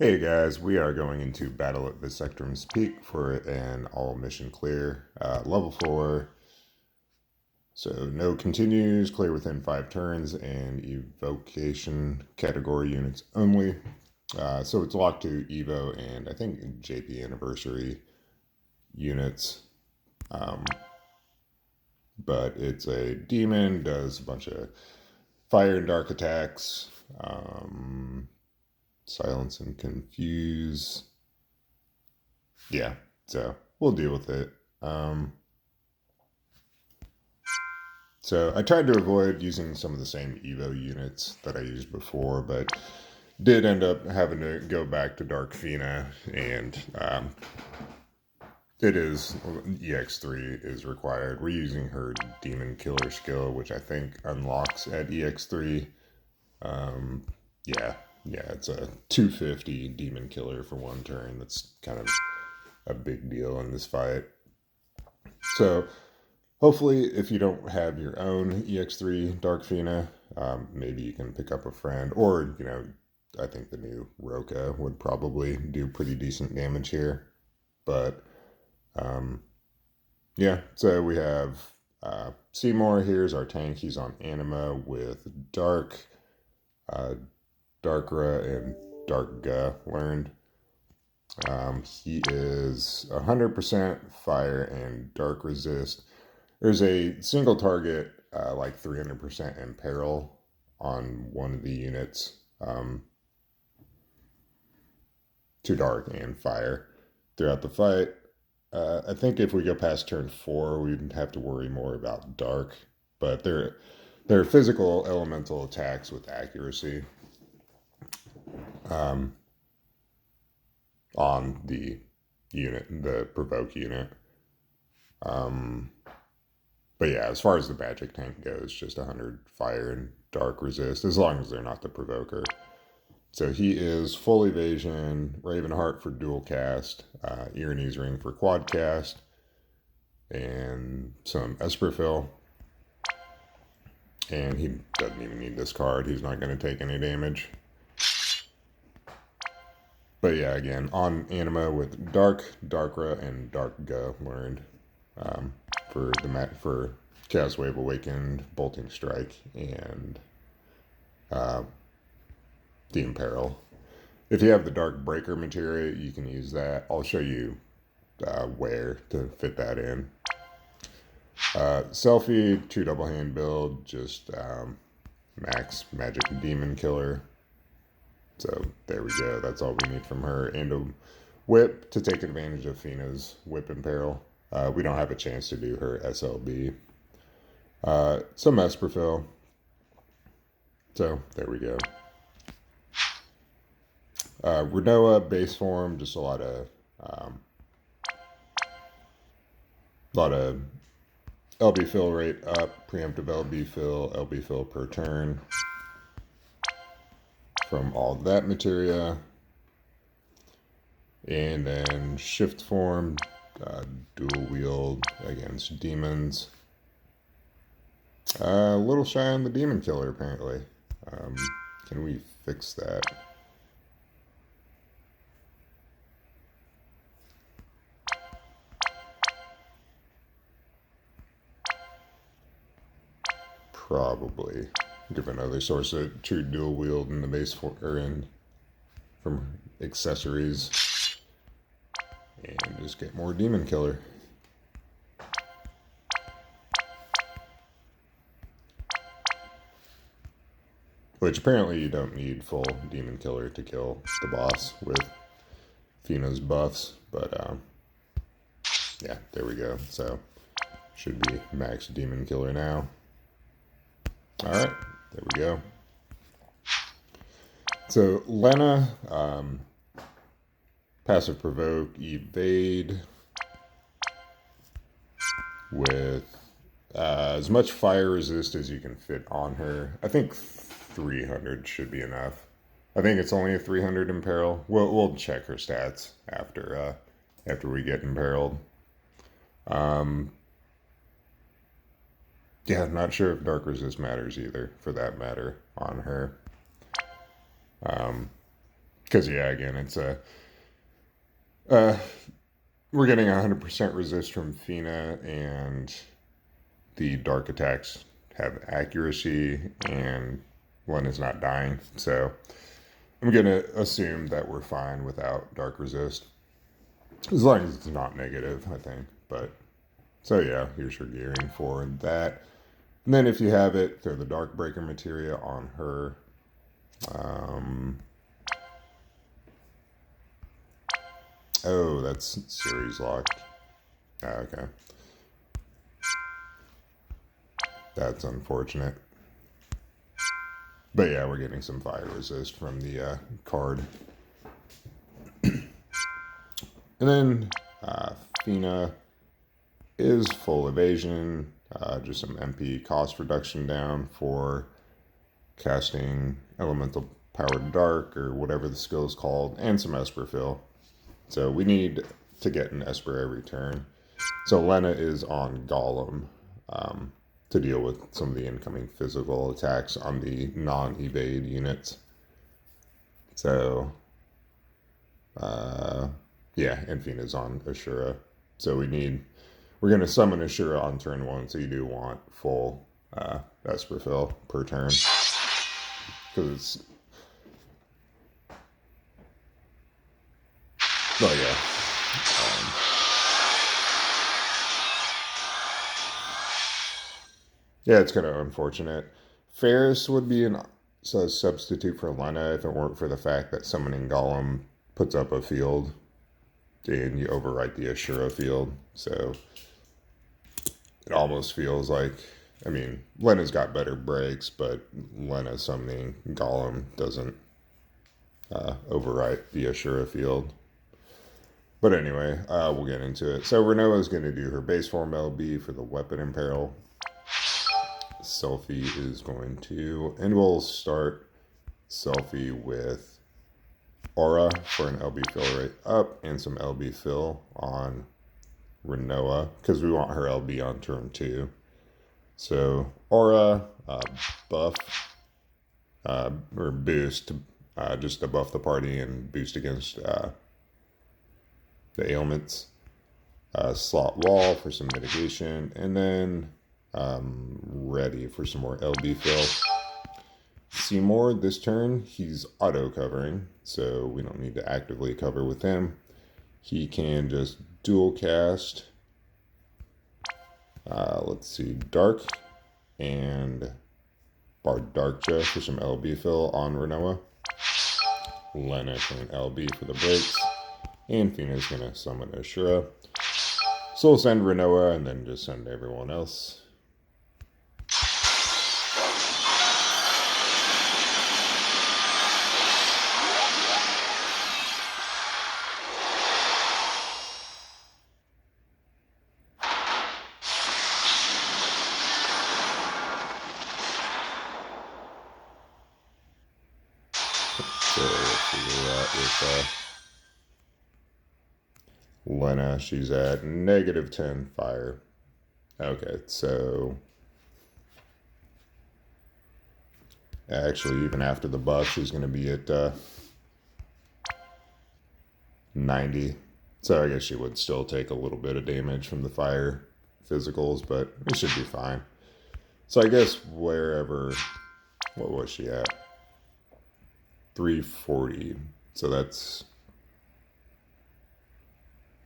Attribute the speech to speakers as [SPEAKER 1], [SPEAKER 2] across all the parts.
[SPEAKER 1] Hey guys, we are going into battle at Visectrum's Peak for an all mission clear, level 4. So no continues, clear within 5 turns, and evocation category units only. So it's locked to Evo and I think JP Anniversary units. Um, but it's a demon, does a bunch of fire and dark attacks, silence and confuse. Yeah, so we'll deal with it. Um, so I tried to avoid using some of the same Evo units that I used before, but did end up having to go back to Dark Fina, and it is EX3 is required. We're using her Demon Killer skill, which I think unlocks at EX3. Um, yeah, yeah, it's a 250 Demon Killer for 1 turn. That's kind of a big deal in this fight. So hopefully, if you don't have your own EX3 Dark Fina, maybe you can pick up a friend. Or, I think the new Roka would probably do pretty decent damage here. But, um, yeah, so we have Seymour. Here's our tank. He's on Anima with Dark, uh, Darkra, and Dark Ga learned. He is 100% fire and dark resist. There's a single target, like 300% imperil on one of the units, to dark and fire throughout the fight. I think if we go past turn 4, we'd have to worry more about dark, but they're physical elemental attacks with accuracy um, on the unit, the provoke unit. Um, But yeah, as far as the magic tank goes, just 100 fire and dark resist, as long as they're not the provoker. So he is full evasion, Ravenheart for dual cast, Erinys Ring for quad cast, and some Esperfill. And he doesn't even need this card. He's not going to take any damage. But yeah, again, on Anima with Dark, Darkra, and Dark Ga learned for for Chaos Wave Awakened, Bolting Strike, and uh, the Imperil. If you have the Dark Breaker material, you can use that. I'll show you where to fit that in. Selfie, true double hand build, just max magic demon killer. So there we go. That's all we need from her. And a whip to take advantage of Fina's whip imperil. We don't have a chance to do her SLB. Some Esperfill. So there we go. Renoa base form, just a lot of LB fill rate up, preemptive LB fill per turn from all that materia. And then shift form, dual wield against demons. A little shy on the demon killer, apparently. Can we fix that? Probably. Give another source of true dual wield in the base for, or in from accessories, and just get more demon killer. Which apparently you don't need full demon killer to kill the boss with Fina's buffs, but yeah, there we go. So should be max demon killer now. All right, there we go. So Lena, passive provoke, evade with as much fire resist as you can fit on her. I think 300 should be enough. I think it's only a 300 imperil. We'll check her stats after we get imperiled. Yeah, not sure if dark resist matters either, for that matter, on her. Because, yeah, again, it's we're getting 100% resist from Fina, and the dark attacks have accuracy, and one is not dying. So I'm going to assume that we're fine without dark resist. As long as it's not negative, I think. But, so yeah, here's her gearing for that. And then if you have it, throw the Dark Breaker materia on her. Oh, that's series locked. Okay. That's unfortunate. But yeah, we're getting some fire resist from the card. And then Fina is full evasion. Just some MP cost reduction down for casting Elemental Powered Dark or whatever the skill is called, and some Esper fill. So we need to get an Esper every turn. So Lena is on Golem to deal with some of the incoming physical attacks on the non-evade units. So, yeah, and Fina's on Ashura. So we're going to summon Ashura on turn 1, so you do want full Esper fill per turn. Because it's... Oh, yeah. Yeah, it's kind of unfortunate. Ferris would be a substitute for Lena if it weren't for the fact that summoning Golem puts up a field and you overwrite the Ashura field. So it almost feels like, I mean, Lena's got better breaks, but Lena summoning Golem doesn't overwrite the Ashura field. But anyway, we'll get into it. So Renoa is going to do her base form LB for the Weapon in Peril. Selfie is going to, and we'll start Selfie with Aura for an LB fill rate up and some LB fill on Renoa because we want her LB on turn 2. So Aura, buff, or boost, just to buff the party and boost against the ailments. Slot Wall for some mitigation, and then ready for some more LB fill. Seymour, this turn, he's auto-covering, so we don't need to actively cover with him. He can just dual cast, let's see, Dark and Bard Darkja for some LB fill on Renoa. Lena for an LB for the breaks, and Fina's going to summon Ashura. So we'll send Renoa and then just send everyone else. So let's figure out with Lena, she's at -10 fire. Okay, so actually even after the buff, she's going to be at 90. So I guess she would still take a little bit of damage from the fire physicals, but it should be fine. So I guess wherever, what was she at? 340. So that's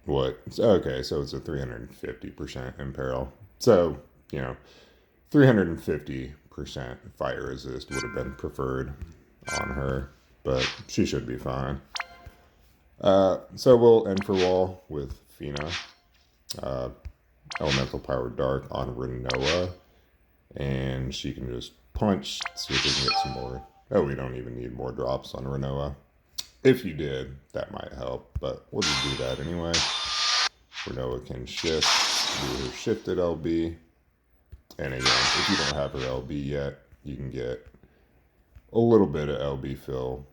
[SPEAKER 1] what? Okay, so it's a 350% imperil. So, 350% fire resist would have been preferred on her, but she should be fine. So we'll end for wall with Fina. Elemental Power Dark on Renoa, and she can just punch, see if we can get some more. Oh, we don't even need more drops on Renoa. If you did, that might help, but we'll just do that anyway. Renoa can shift, do her shifted LB. And again, if you don't have her LB yet, you can get a little bit of LB fill.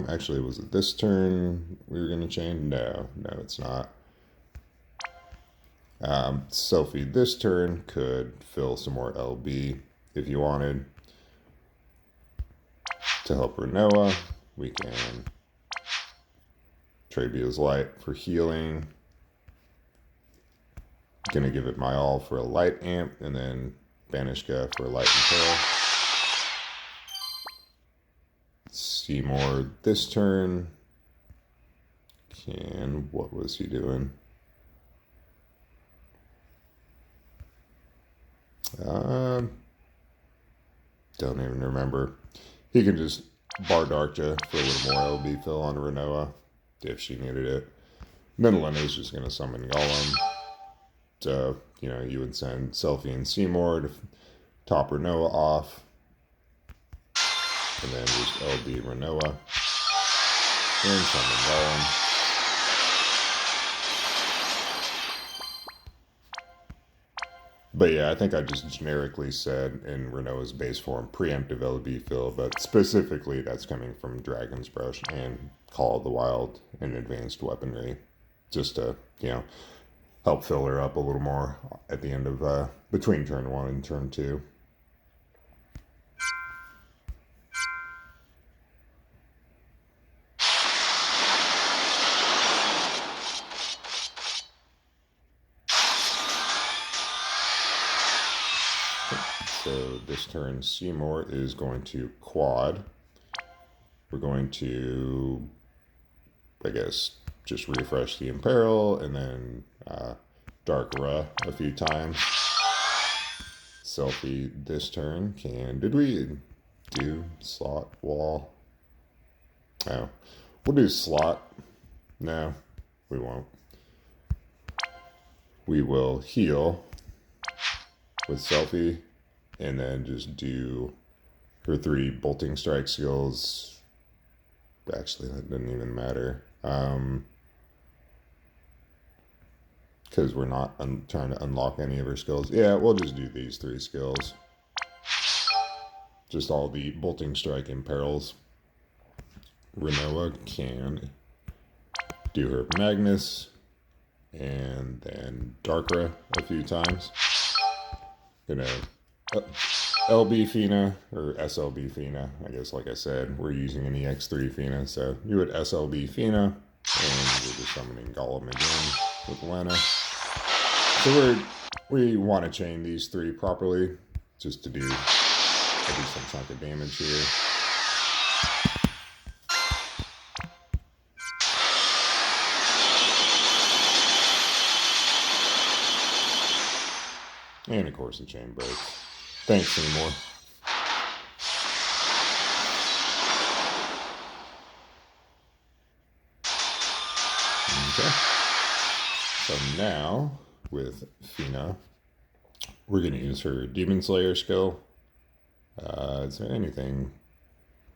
[SPEAKER 1] Actually, was it this turn we were going to change? No, it's not. Selfie this turn could fill some more LB if you wanted. To help Renoa, we can trade Beo's Light for healing. Gonna give it my all for a light amp, and then Banishka for a light impale. Seymour this turn. What was he doing? Don't even remember. He can just bar Darkja for a little more LB fill on Renoa if she needed it. And then Lena's just going to summon Golem. So, you know, you would send Selphie and Seymour to top Renoa off. And then just LB Renoa. And summon Golem. But yeah, I think I just generically said in Renoa's base form preemptive LB fill, but specifically that's coming from Dragon's Brush and Call of the Wild and advanced weaponry, just to, you know, help fill her up a little more at the end of between turn 1 and turn 2. So this turn, Seymour is going to quad. We're going to, I guess, just refresh the Imperil and then Dark Ra a few times. Selphie this turn did we do slot wall? Oh, we'll do slot. No, we won't. We will heal with Selphie. And then just do her 3 bolting strike skills. Actually, that doesn't even matter. Because we're not trying to unlock any of her skills. Yeah, we'll just do these 3 skills. Just all the bolting strike imperils. Renoa can do her Magnus. And then Darkra a few times. Gonna LB Fina, or SLB Fina, I guess, like I said, we're using an EX3 Fina, so you would SLB Fina, and we're just summoning Golem again with Lena. So we want to chain these 3 properly, just to do a decent chunk of damage here. And of course the chain breaks. Thanks, Seymour. Okay. So now, with Fina, we're going to use her Demon Slayer skill. Is there anything?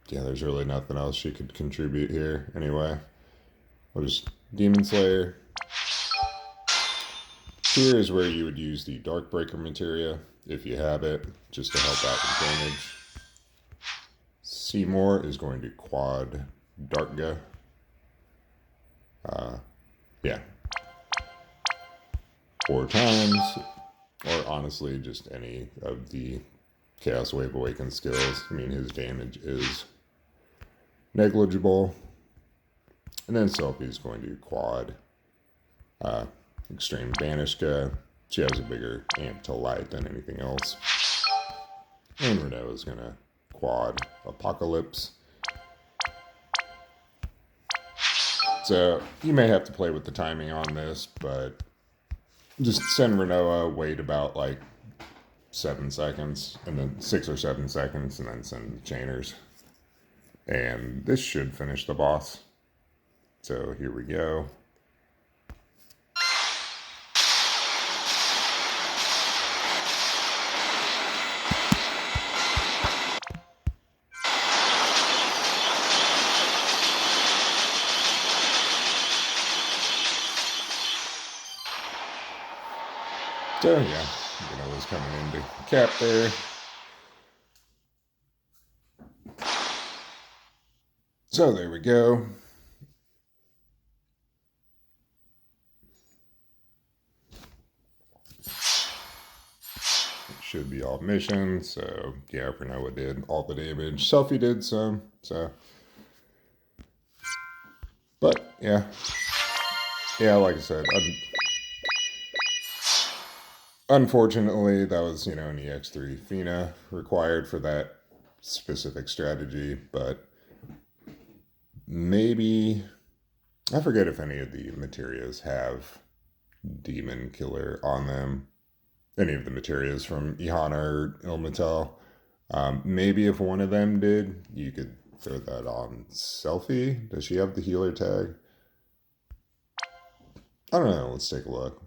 [SPEAKER 1] Yeah, there's really nothing else she could contribute here anyway. We'll just Demon Slayer. Here is where you would use the Darkbreaker materia, if you have it, just to help out with damage. Seymour is going to quad Darkga. Yeah. 4 times, or honestly, just any of the Chaos Wave Awakened skills. I mean, his damage is negligible. And then Selphie is going to quad Extreme Banishka. She has a bigger amp to light than anything else. And Renoa is going to quad Apocalypse. So you may have to play with the timing on this, but just send Renoa, wait about like 7 seconds, and then 6 or 7 seconds, and then send the chainers. And this should finish the boss. So here we go. So yeah, was coming into cap there. So there we go. should be all mission. So yeah, Renoa did all the damage. Selfie did some. So, but yeah, like I said, unfortunately, that was an EX3 Fina required for that specific strategy. But maybe I forget if any of the materials have Demon Killer on them. Any of the materials from Ihana or Ilmatel. Maybe if one of them did, you could throw that on Selfie. Does she have the healer tag? I don't know. Let's take a look.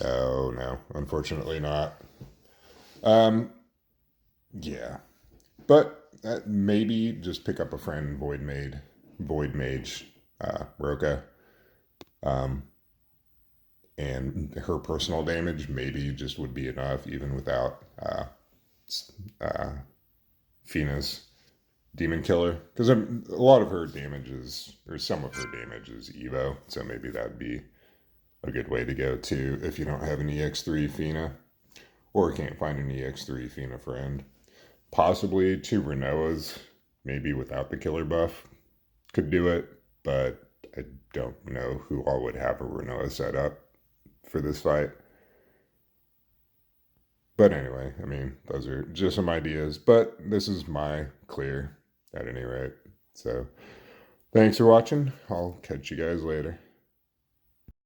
[SPEAKER 1] Oh, no. Unfortunately not. Yeah. But maybe just pick up a friend, Void Mage, Roka. And her personal damage maybe just would be enough, even without Fina's Demon Killer. Because a lot of her damage is, or some of her damage is Evo, so maybe that'd be a good way to go too if you don't have an EX3 Fina, or can't find an EX3 Fina friend. Possibly 2 Renoas, maybe without the killer buff, could do it, but I don't know who all would have a Renoa set up for this fight. But anyway, I mean, those are just some ideas, but this is my clear at any rate. So thanks for watching. I'll catch you guys later.